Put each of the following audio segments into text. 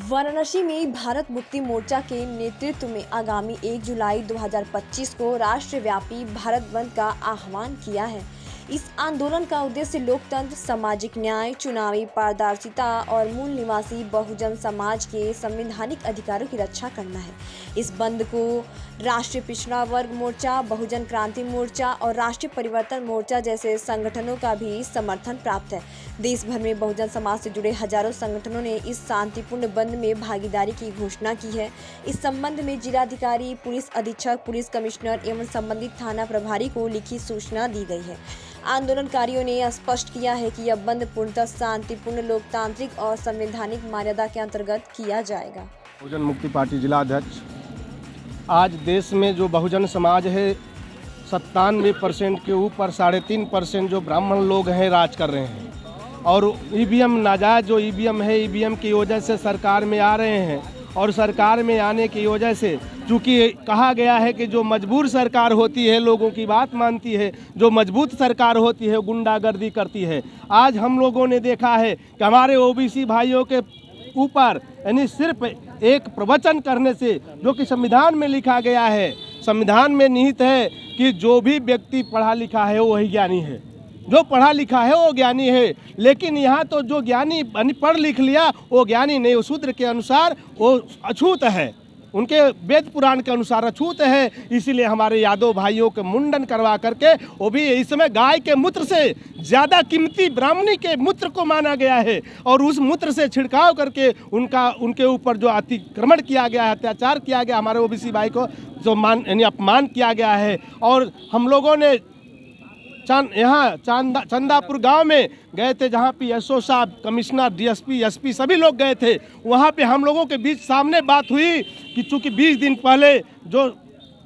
वाराणसी में भारत मुक्ति मोर्चा के नेतृत्व में आगामी 1 जुलाई 2025 को राष्ट्रव्यापी भारत बंद का आह्वान किया है। इस आंदोलन का उद्देश्य लोकतंत्र, सामाजिक न्याय, चुनावी पारदर्शिता और मूल निवासी बहुजन समाज के संवैधानिक अधिकारों की रक्षा करना है। इस बंद को राष्ट्रीय पिछड़ा वर्ग मोर्चा, बहुजन क्रांति मोर्चा और राष्ट्रीय परिवर्तन मोर्चा जैसे संगठनों का भी समर्थन प्राप्त है। देश भर में बहुजन समाज से जुड़े हजारों संगठनों ने इस शांतिपूर्ण बंद में भागीदारी की घोषणा की है। इस संबंध में जिलाधिकारी, पुलिस अधीक्षक, पुलिस कमिश्नर एवं संबंधित थाना प्रभारी को लिखित सूचना दी गई है। आंदोलनकारियों ने स्पष्ट किया है कि यह बंद पूर्णतः शांतिपूर्ण, लोकतांत्रिक और संवैधानिक मर्यादा के अंतर्गत किया जाएगा। बहुजन मुक्ति पार्टी जिला अध्यक्ष, आज देश में जो बहुजन समाज है 97% के ऊपर 3.5% जो ब्राह्मण लोग हैं राज कर रहे हैं और ईवीएम नाजायज जो ईवीएम है, ईवीएम की वजह से सरकार में आ रहे हैं और सरकार में आने की वजह से चूँकि कहा गया है कि जो मजबूर सरकार होती है लोगों की बात मानती है, जो मजबूत सरकार होती है गुंडागर्दी करती है। आज हम लोगों ने देखा है कि हमारे ओबीसी भाइयों के ऊपर यानी सिर्फ एक प्रवचन करने से, जो कि संविधान में लिखा गया है, संविधान में निहित है कि जो भी व्यक्ति पढ़ा लिखा है वही ज्ञानी है, जो पढ़ा लिखा है वो ज्ञानी है। लेकिन यहाँ तो जो ज्ञानी पढ़ लिख लिया वो ज्ञानी नहीं, वो शूद्र के अनुसार वो अछूत है, उनके वेद पुराण के अनुसार अछूत है। इसीलिए हमारे यादव भाइयों के मुंडन करवा करके, वो भी इस समय गाय के मूत्र से ज़्यादा कीमती ब्राह्मणी के मूत्र को माना गया है और उस मूत्र से छिड़काव करके उनके ऊपर जो अतिक्रमण किया गया है, अत्याचार किया गया, हमारे ओबीसी भाई को जो यानी अपमान किया गया है। और हम लोगों ने यहाँ चंदापुर गांव में गए थे, जहाँ पे एसओ साहब, कमिश्नर, डीएसपी, एसपी सभी लोग गए थे। वहाँ पे हम लोगों के बीच सामने बात हुई कि चूँकि 20 दिन पहले जो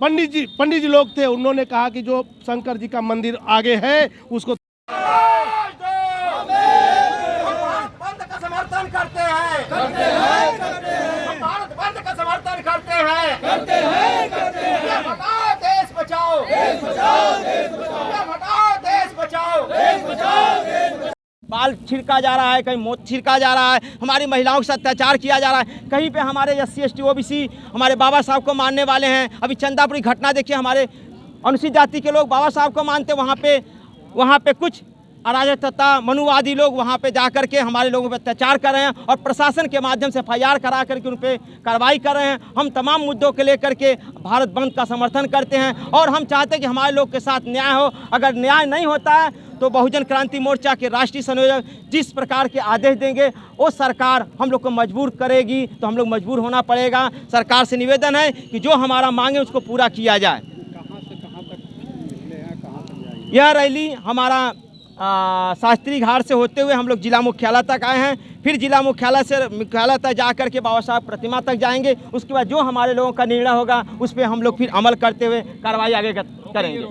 पंडित जी लोग थे, उन्होंने कहा कि जो शंकर जी का मंदिर आगे है उसको बंद का समर्थन करते हैं, भारत बंद का समर्थन करते हैं। देश बचाओ, देश बचाओ, देश बचाओ। बाल छिड़का जा रहा है, कहीं मोत छिड़का जा रहा है, हमारी महिलाओं के साथ अत्याचार किया जा रहा है, कहीं पे हमारे SC ST OBC हमारे बाबा साहब को मानने वाले हैं। अभी चंदापुर की घटना देखिए, हमारे अनुसूचित जाति के लोग बाबा साहब को मानते, वहाँ पे कुछ अराजक तथा मनुवादी लोग वहाँ पे जा कर के हमारे लोगों पे अत्याचार कर रहे हैं और प्रशासन के माध्यम से FIR करा करके उन पर कार्रवाई कर रहे हैं। हम तमाम मुद्दों के लेकर के भारत बंद का समर्थन करते हैं और हम चाहते हैं कि हमारे लोग के साथ न्याय हो। अगर न्याय नहीं होता है तो बहुजन क्रांति मोर्चा के राष्ट्रीय संयोजक जिस प्रकार के आदेश देंगे वो सरकार हम लोग को मजबूर करेगी, तो हम लोग मजबूर होना पड़ेगा। सरकार से निवेदन है कि जो हमारा मांगे उसको पूरा किया जाए। यह रैली हमारा शास्त्री घाट से होते हुए हम लोग जिला मुख्यालय तक आए हैं, फिर जिला मुख्यालय तक जा कर के बाबा साहब प्रतिमा तक जाएंगे। उसके बाद जो हमारे लोगों का निर्णय होगा उस पर हम लोग फिर अमल करते हुए कार्रवाई आगे करेंगे।